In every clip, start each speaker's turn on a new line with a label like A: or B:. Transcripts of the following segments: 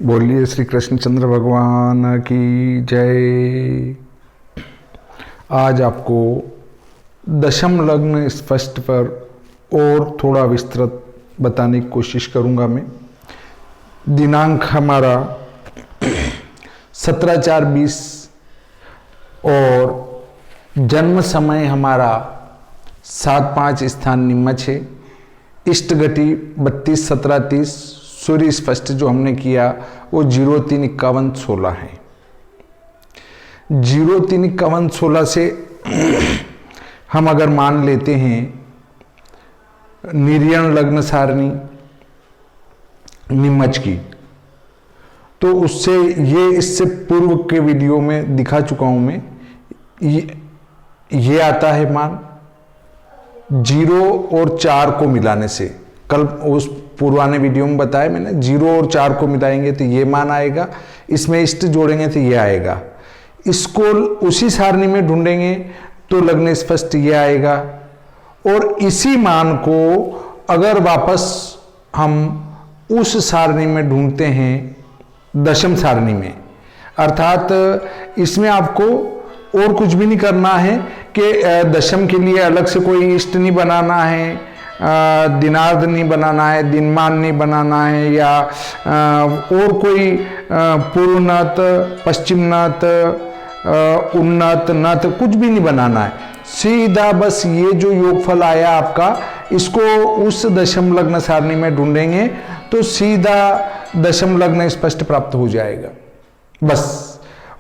A: बोलिए श्री कृष्णचंद्र भगवान की जय। आज आपको दशम लग्न स्पष्ट पर और थोड़ा विस्तृत बताने की कोशिश करूंगा मैं। दिनांक हमारा 17/4/20 और जन्म समय हमारा 7/5 स्थान निम्मच है। इष्ट गति 32/17/30। सूर्य स्पष्ट जो हमने किया वो 03/51/16 है। 03/51/16 से हम अगर मान लेते हैं निर्यण लग्न सारणी निम्मच की, तो उससे इससे पूर्व के वीडियो में दिखा चुका हूं मैं। ये आता है मान 0 और 4 को मिलाने से। कल उस पुराने वीडियो में बताया मैंने, 0 और 4 को मिलाएंगे तो ये मान आएगा, इसमें इष्ट जोड़ेंगे तो ये आएगा। इसको उसी सारणी में ढूंढेंगे तो लग्न स्पष्ट ये आएगा। और इसी मान को अगर वापस हम उस सारणी में ढूंढते हैं, दशम सारणी में, अर्थात इसमें आपको और कुछ भी नहीं करना है कि दशम के लिए अलग से कोई इष्ट नहीं बनाना है, दिनार्ध नहीं बनाना है, दिनमान नहीं बनाना है, या और कोई पूर्वनत, पश्चिमनत, उन्नत नत कुछ भी नहीं बनाना है। सीधा बस ये जो योगफल आया आपका, इसको उस दशम लग्न सारणी में ढूंढेंगे तो सीधा दशम लग्न स्पष्ट प्राप्त हो जाएगा बस।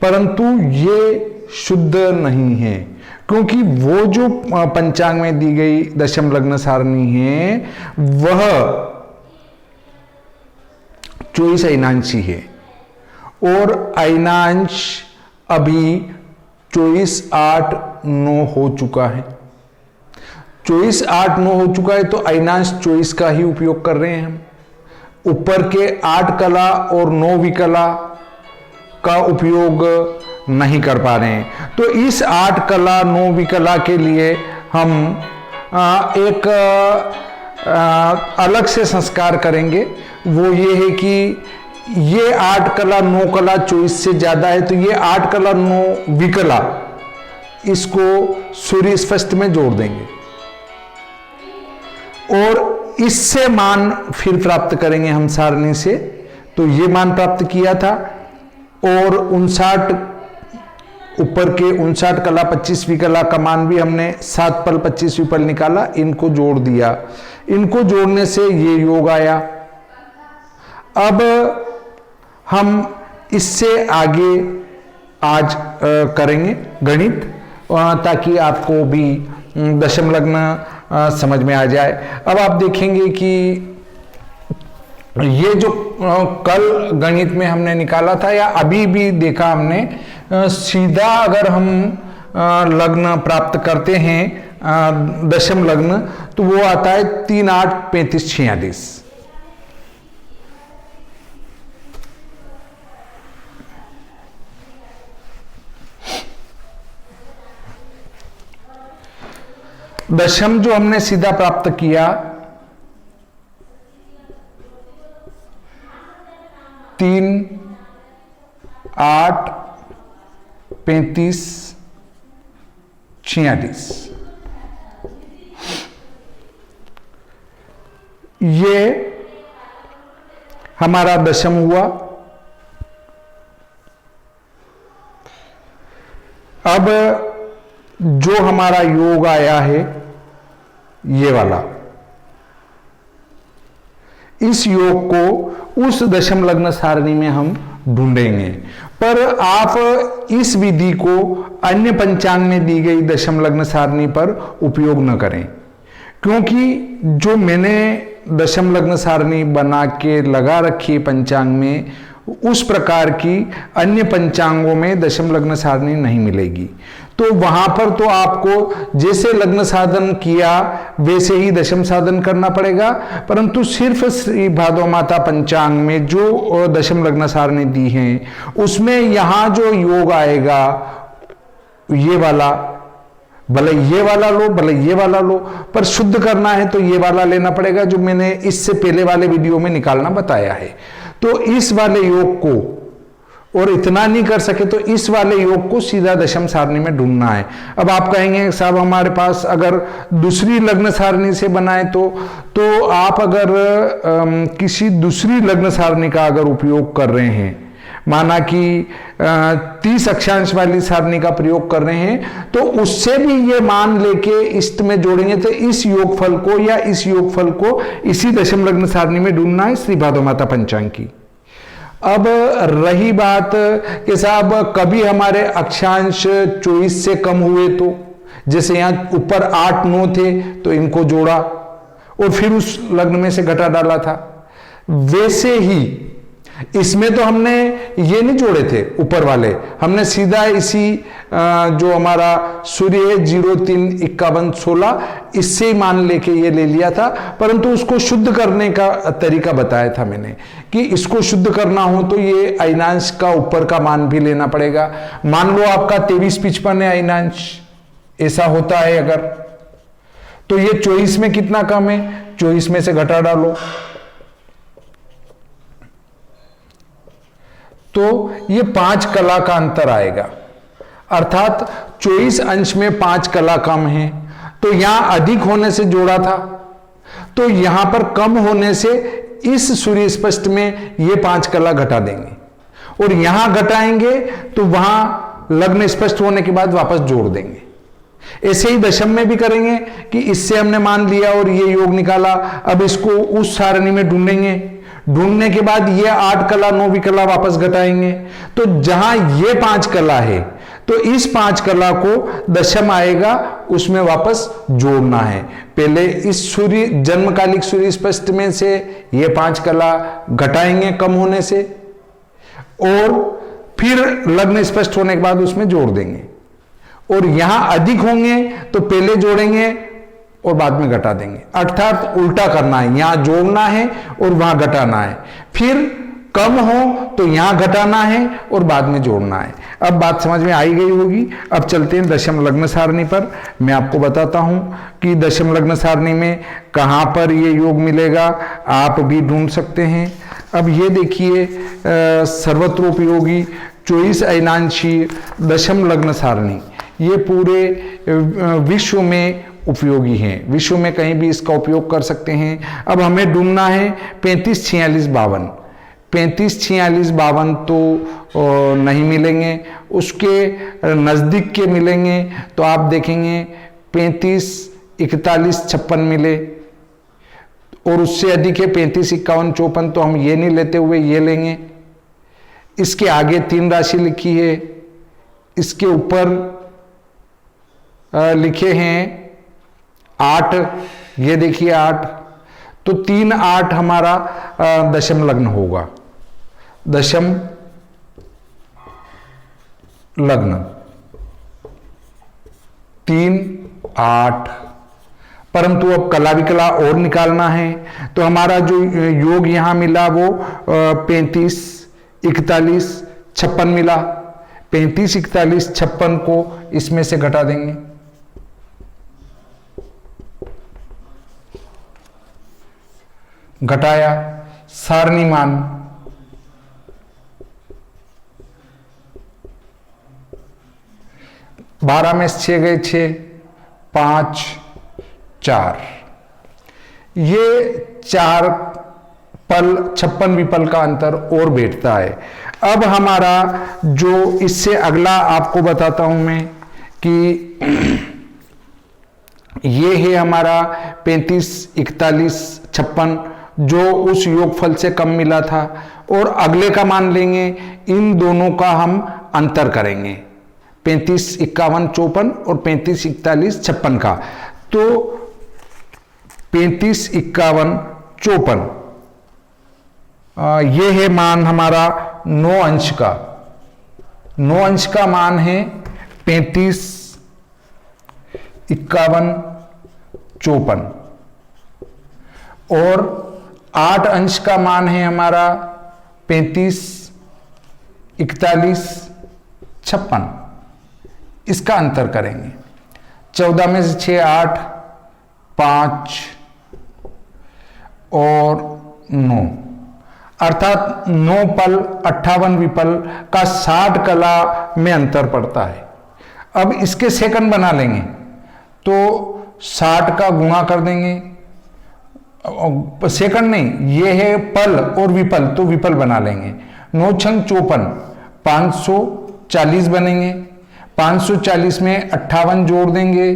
A: परंतु ये शुद्ध नहीं है, क्योंकि वो जो पंचांग में दी गई दशम लग्न सारणी है वह 24 अयनांशी है, और अयनांश अभी 24/8/9 हो चुका है। 24/8/9 हो चुका है, तो अयनांश 24 का ही उपयोग कर रहे हैं हम। ऊपर के 8 कला और 9 विकला का उपयोग नहीं कर पा रहे हैं। तो इस 8 कला 9 विकला के लिए हम एक अलग से संस्कार करेंगे। वो ये है कि ये 8 कला 9 कला 24 से ज्यादा है, तो ये 8 कला 9 विकला इसको सूर्य स्पष्ट में जोड़ देंगे और इससे मान फिर प्राप्त करेंगे हम सारणी से। तो ये मान प्राप्त किया था, और 59 ऊपर के 59 कला 25 विकला का मान भी हमने 7 पल 25 विपल निकाला, इनको जोड़ दिया। इनको जोड़ने से ये योग आया। अब हम इससे आगे आज करेंगे गणित, ताकि आपको भी दशम लग्न समझ में आ जाए। अब आप देखेंगे कि ये जो कल गणित में हमने निकाला था या अभी भी देखा हमने, सीधा अगर हम लग्न प्राप्त करते हैं दशम लग्न, तो वो आता है 3 8 35 46। दशम जो हमने सीधा प्राप्त किया 3 8 35 46, ये हमारा दशम हुआ। अब जो हमारा योग आया है ये वाला, इस योग को उस दशम लग्न सारणी में हम ढूंढेंगे। पर आप इस विधि को अन्य पंचांग में दी गई दशम लग्न सारणी पर उपयोग न करें, क्योंकि जो मैंने दशम लग्न सारणी बना के लगा रखी है पंचांग में, उस प्रकार की अन्य पंचांगों में दशम लग्न सारणी नहीं मिलेगी। तो वहां पर तो आपको जैसे लग्न साधन किया वैसे ही दशम साधन करना पड़ेगा। परंतु सिर्फ श्री भादव माता पंचांग में जो दशम लग्न सारणी दी है, उसमें यहां जो योग आएगा ये वाला, भले ये वाला लो भले ये वाला लो, पर शुद्ध करना है तो ये वाला लेना पड़ेगा, जो मैंने इससे पहले वाले वीडियो में निकालना बताया है। तो इस वाले योग को, और इतना नहीं कर सके तो इस वाले योग को सीधा दशम सारणी में ढूंढना है। अब आप कहेंगे साहब हमारे पास अगर दूसरी लग्न सारणी से बनाए तो आप अगर किसी दूसरी लग्न सारणी का अगर उपयोग कर रहे हैं, माना कि 30 अक्षांश वाली सारणी का प्रयोग कर रहे हैं, तो उससे भी ये मान लेके इष्ट में जोड़ेंगे तो इस योगफल को या इस योगफल को इसी दशम लग्न सारणी में ढूंढना है श्री भादो माता पंचांग की। अब रही बात कि साहब कभी हमारे अक्षांश 24 से कम हुए तो, जैसे यहां ऊपर 8 9 थे तो इनको जोड़ा और फिर उस लग्न में से घटा डाला था, वैसे ही इसमें तो हमने ये नहीं जोड़े थे ऊपर वाले, हमने सीधा इसी जो हमारा सूर्य है 0 3 51 16 इससे ही मान लेके ये ले लिया था। परंतु उसको शुद्ध करने का तरीका बताया था मैंने कि इसको शुद्ध करना हो तो ये अयनांश का ऊपर का मान भी लेना पड़ेगा। मान लो आपका 23-55 है अयनांश, ऐसा होता है अगर, तो ये 24 में कितना कम है, 24 में से घटा डालो तो ये 5 कला का अंतर आएगा, अर्थात 24 अंश में 5 कला कम है। तो यहां अधिक होने से जोड़ा था, तो यहां पर कम होने से इस सूर्य स्पष्ट में ये 5 कला घटा देंगे, और यहां घटाएंगे तो वहां लग्न स्पष्ट होने के बाद वापस जोड़ देंगे। ऐसे ही दशम में भी करेंगे कि इससे हमने मान लिया और ये योग निकाला, अब इसको उस सारणी में ढूंढेंगे, ढूंढने के बाद ये 8 कला 9वीं कला वापस घटाएंगे, तो जहां ये 5 कला है तो इस 5 कला को दशम आएगा उसमें वापस जोड़ना है। पहले इस सूर्य जन्मकालिक सूर्य स्पष्ट में से ये 5 कला घटाएंगे कम होने से, और फिर लग्न स्पष्ट होने के बाद उसमें जोड़ देंगे, और यहां अधिक होंगे तो पहले जोड़ेंगे और बाद में घटा देंगे, अर्थात उल्टा करना है, यहां जोड़ना है और वहां घटाना है, फिर कम हो तो यहां घटाना है और बाद में जोड़ना है। अब बात समझ में आई गई होगी। अब चलते हैं दशम लग्न सारणी पर। मैं आपको बताता हूं कि दशम लग्न सारणी में कहां पर ये योग मिलेगा, आप भी ढूंढ सकते हैं। अब ये देखिए सर्वत्रोपयोगी 24 अयनांशी दशम लग्न सारणी, ये पूरे विश्व में उपयोगी हैं, विश्व में कहीं भी इसका उपयोग कर सकते हैं। अब हमें ढूंढना है 35 46 52, 35 46 52 तो नहीं मिलेंगे, उसके नज़दीक के मिलेंगे तो आप देखेंगे 35 41 56 मिले, और उससे अधिक है 35 51 54, तो हम ये नहीं लेते हुए ये लेंगे। इसके आगे 3 राशि लिखी है, इसके ऊपर लिखे हैं 8, ये देखिए 8, तो 3 8 हमारा दशम लग्न होगा, दशम लग्न 3 8। परंतु अब कला विकला और निकालना है, तो हमारा जो योग यहां मिला वो 35 41 56 मिला, 35 41 56 को इसमें से घटा देंगे, घटाया सारणी मान 12 में 6 गए 6 5 4, ये 4 पल 56 विपल का अंतर और बैठता है। अब हमारा जो इससे अगला आपको बताता हूं मैं कि ये है हमारा 35 41 56 जो उस योगफल से कम मिला था, और अगले का मान लेंगे, इन दोनों का हम अंतर करेंगे 35 51 54 और 35 41 56 का। तो 35 51 54 ये है मान हमारा 9 अंश का, 9 अंश का मान है 35 51 54, और 8 अंश का मान है हमारा 35 41 56, इसका अंतर करेंगे। 14 में से 6 8 5 और 9, अर्थात 9 पल 58 विपल का 60 कला में अंतर पड़ता है। अब इसके सेकंड बना लेंगे तो 60 का गुणा कर देंगे, सेकंड नहीं, ये है पल और विपल, तो विपल बना लेंगे। 9 छंग 54, 540 बनेंगे। 540 में 58 जोड़ देंगे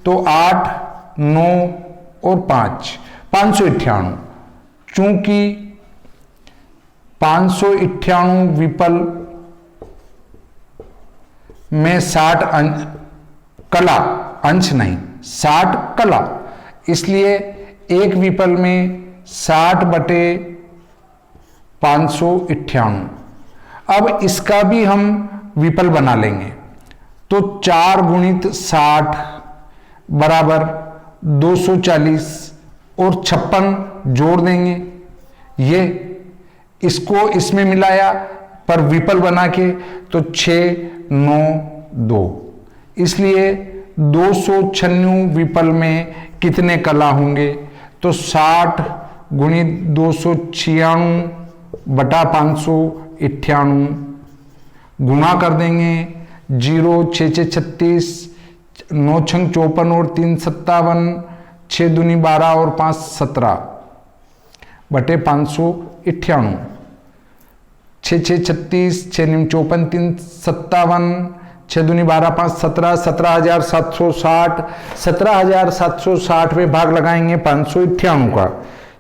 A: तो 8, 9 और 5, 598। चूंकि 598 विपल में 60 कला, अंश नहीं 60 कला, इसलिए एक विपल में 60 बटे 598। अब इसका भी हम विपल बना लेंगे तो 4 गुणित 60 बराबर 240 और 56 जोड़ देंगे। ये इसको इसमें मिलाया पर विपल बना के तो 6, 9, 2, इसलिए 296 विपल में कितने कला होंगे तो 60 गुणित 296 बटा 598 गुणा कर देंगे। 0 6 6 36, 9 छंग 54 और 3 57, 6 दूनी 12 और 5 17 बटे 598। 6 6 36, 6 निम 54, 3 57, 6 दूनी 12, 5 17, 17,760। 17,760 में भाग लगाएंगे 598 का,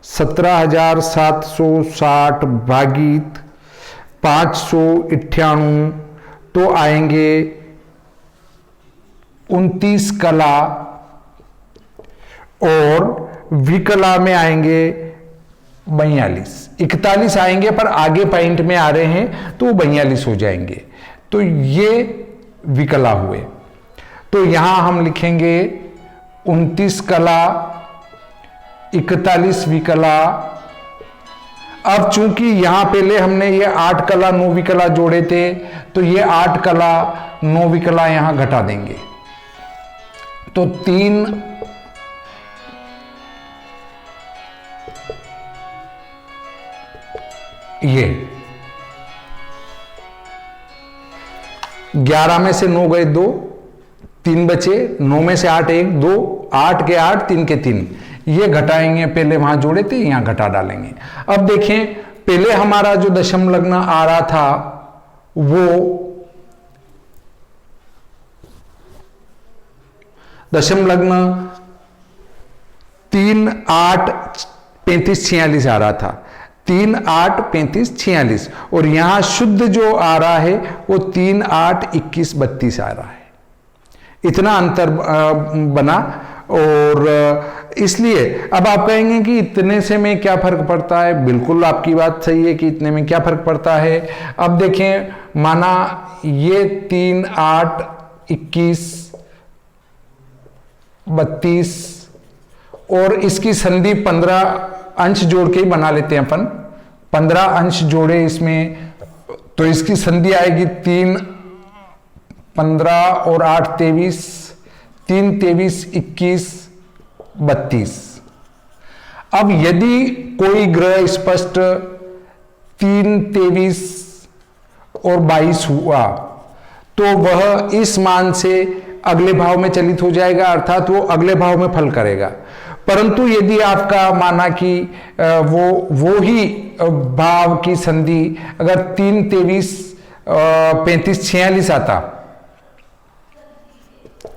A: 17,760 भागित 598 तो आएंगे 29 कला और विकला में आएंगे 42। 41 आएंगे पर आगे पॉइंट में आ रहे हैं तो 42 हो जाएंगे। तो ये विकला हुए। तो यहां हम लिखेंगे 29 कला, 41 विकला। अब चूंकि यहां पहले हमने ये 8 कला 9 विकला जोड़े थे तो ये 8 कला 9 विकला यहां घटा देंगे तो 3 ये 11 में से 9 गए 2, 3 बचे, 9 में से 8 1 2, 8 के 8 3 के 3, ये घटाएंगे। पहले वहां जोड़े थे यहां घटा डालेंगे। अब देखें पहले हमारा जो दशम लग्न आ रहा था वो दशम लग्न 3 8 35 46 आ रहा था, 3 8 35 46 और यहां शुद्ध जो आ रहा है वो 3 8 21 32 आ रहा है। इतना अंतर बना और इसलिए अब आप कहेंगे कि इतने से में क्या फर्क पड़ता है। बिल्कुल आपकी बात सही है कि इतने में क्या फर्क पड़ता है। अब देखें माना ये 3 8 21 32 और इसकी संधि 15 अंश जोड़ के ही बना लेते हैं अपन। 15 अंश जोड़े इसमें तो इसकी संधि आएगी 3 15 और 8 23, 3 23 21 32। अब यदि कोई ग्रह स्पष्ट 3 23 और 22 हुआ तो वह इस मान से अगले भाव में चलित हो जाएगा, अर्थात वो अगले भाव में फल करेगा। परंतु यदि आपका माना कि वो ही भाव की संधि अगर 3 23 35 46 आता,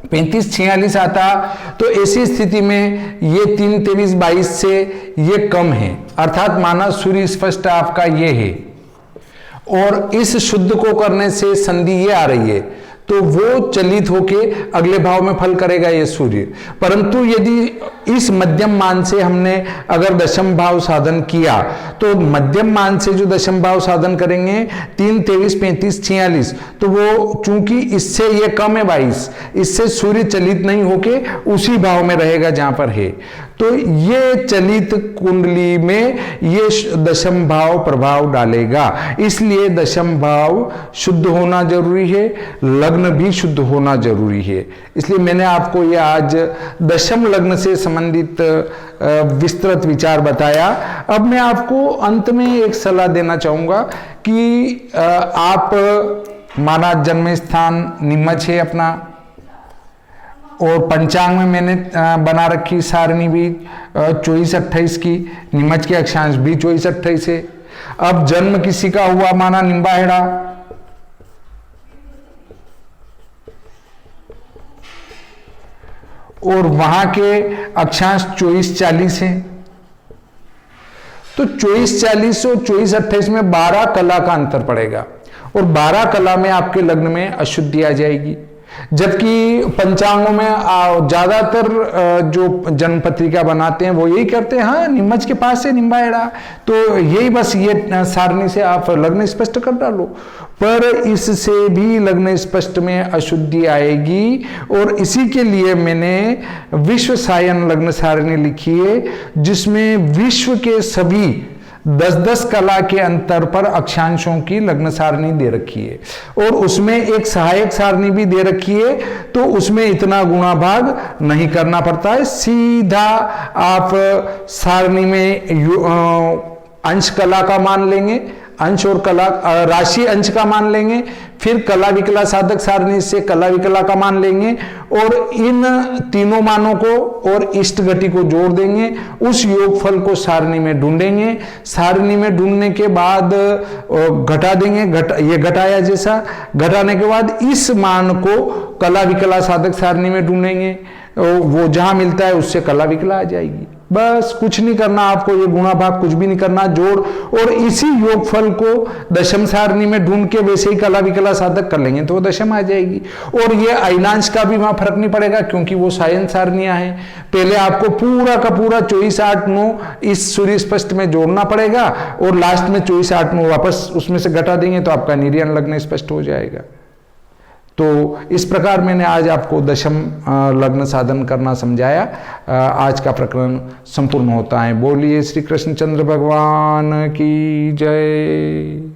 A: 35 46 आता तो ऐसी स्थिति में ये 3 23 22 से ये कम है, अर्थात माना सूर्य स्पष्ट आपका ये है और इस शुद्ध को करने से संधि ये आ रही है तो वो चलित होके अगले भाव में फल करेगा ये सूर्य। परंतु यदि इस मध्यम मान से हमने अगर दशम भाव साधन किया तो मध्यम मान से जो दशम भाव साधन करेंगे 3 23 35 46 तो वो चूंकि इससे ये कम है 22, इससे सूर्य चलित नहीं होके उसी भाव में रहेगा जहां पर है। तो ये चलित कुंडली में ये दशम भाव प्रभाव डालेगा। इसलिए दशम भाव शुद्ध होना जरूरी है, लग्न भी शुद्ध होना जरूरी है। इसलिए मैंने आपको ये आज दशम लग्न से संबंधित विस्तृत विचार बताया। अब मैं आपको अंत में एक सलाह देना चाहूंगा कि आप माना जन्म स्थान नीमच है अपना, और पंचांग में मैंने बना रखी सारणी भी 24-28 की, नीमच के अक्षांश भी 24-28 है। अब जन्म किसी का हुआ माना निम्बाहेड़ा, और वहां के अक्षांश 24-40 हैं, तो 24-40 और 24-28 में 12 कला का अंतर पड़ेगा, और 12 कला में आपके लग्न में अशुद्धि आ जाएगी। जबकि पंचांगों में ज्यादातर जो जन्म पत्रिका बनाते हैं वो यही करते हैं, हाँ नीमच के पास है निम्बाहेड़ा, तो यही बस ये सारणी से आप लग्न स्पष्ट कर डालो। पर इससे भी लग्न स्पष्ट में अशुद्धि आएगी, और इसी के लिए मैंने विश्व सायन लग्न सारणी लिखी है, जिसमें विश्व के सभी 10-10 कला के अंतर पर अक्षांशों की लग्न सारणी दे रखी है, और उसमें एक सहायक सारणी भी दे रखी है, तो उसमें इतना गुणा भाग नहीं करना पड़ता है। सीधा आप सारणी में अंश कला का मान लेंगे, अंश और कला राशि अंश का मान लेंगे, फिर कला विकला साधक सारणी से कला विकला का मान लेंगे, और इन तीनों मानों को और इष्ट घटी को जोड़ देंगे, उस योगफल को सारणी में ढूंढेंगे। सारणी में ढूंढने के बाद घटा देंगे, ये घटाया जैसा, घटाने के बाद इस मान को कला विकला साधक सारणी में ढूंढेंगे, वो जहां मिलता है उससे कला विकला आ जाएगी। बस कुछ नहीं करना आपको, ये गुणा भाग कुछ भी नहीं करना, जोड़, और इसी योगफल को दशम सारणी में ढूंढ के वैसे ही कला विकला साधक कर लेंगे तो वो दशम आ जाएगी। और ये अयनांश का भी वहां फर्क नहीं पड़ेगा, क्योंकि वो सायन सारणियां हैं। पहले आपको पूरा का पूरा 24-8-9 इस सूर्य स्पष्ट में जोड़ना पड़ेगा, और लास्ट में 24-8-9 वापस उसमें से घटा देंगे तो आपका निर्यण लग्न स्पष्ट हो जाएगा। तो इस प्रकार मैंने आज आपको दशम लग्न साधन करना समझाया। आज का प्रकरण संपूर्ण होता है। बोलिए श्री कृष्णचंद्र भगवान की जय।